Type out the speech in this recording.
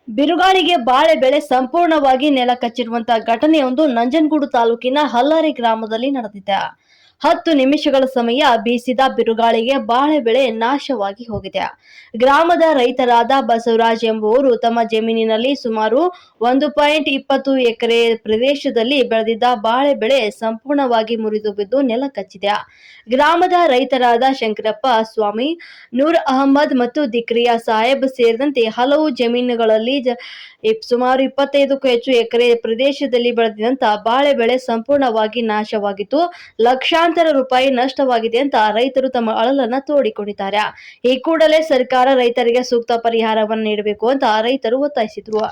ಬಿರುಗಾಳಿಗೆ ಬಾಳೆ ಬೆಳೆ ಸಂಪೂರ್ಣವಾಗಿ ನೆಲ ಕಚ್ಚಿರುವಂತಹ ಘಟನೆಯೊಂದು ನಂಜನಗೂಡು ತಾಲೂಕಿನ ಹಲ್ಲಾರಿ ಗ್ರಾಮದಲ್ಲಿ ನಡೆದಿದೆ. 10 ನಿಮಿಷಗಳ ಸಮಯ ಬೀಸಿದ ಬಿರುಗಾಳಿಗೆ ಬಾಳೆ ಬೆಳೆ ನಾಶವಾಗಿ ಹೋಗಿದೆ. ಗ್ರಾಮದ ರೈತರಾದ ಬಸವರಾಜ್ ಎಂಬುವರು ತಮ್ಮ ಜಮೀನಿನಲ್ಲಿ ಸುಮಾರು 1.20 ಎಕರೆ ಪ್ರದೇಶದಲ್ಲಿ ಬೆಳೆದಿದ್ದ ಬಾಳೆ ಬೆಳೆ ಸಂಪೂರ್ಣವಾಗಿ ಮುರಿದು ಬಿದ್ದು ನೆಲ ಕಚ್ಚಿದೆ. ಗ್ರಾಮದ ರೈತರಾದ ಶಂಕರಪ್ಪ ಸ್ವಾಮಿ, ನೂರ್ ಅಹಮದ್ ಮತ್ತು ದಿಕ್ರಿಯಾ ಸಾಹೇಬ್ ಸೇರಿದಂತೆ ಹಲವು ಜಮೀನುಗಳಲ್ಲಿ ಸುಮಾರು 25ಕ್ಕೂ ಹೆಚ್ಚು ಎಕರೆ ಪ್ರದೇಶದಲ್ಲಿ ಬೆಳೆದಿದ್ದಂತ ಬಾಳೆ ಬೆಳೆ ಸಂಪೂರ್ಣವಾಗಿ ನಾಶವಾಗಿದ್ದು, ಲಕ್ಷಾಂತರ ರೂಪಾಯಿ ನಷ್ಟವಾಗಿದೆ ಅಂತ ರೈತರು ತಮ್ಮ ಅಳಲನ್ನ ತೋಡಿಕೊಂಡಿದ್ದಾರೆ. ಈ ಕೂಡಲೇ ಸರ್ಕಾರ ರೈತರಿಗೆ ಸೂಕ್ತ ಪರಿಹಾರವನ್ನು ನೀಡಬೇಕು ಅಂತ ರೈತರು ಒತ್ತಾಯಿಸಿದರು.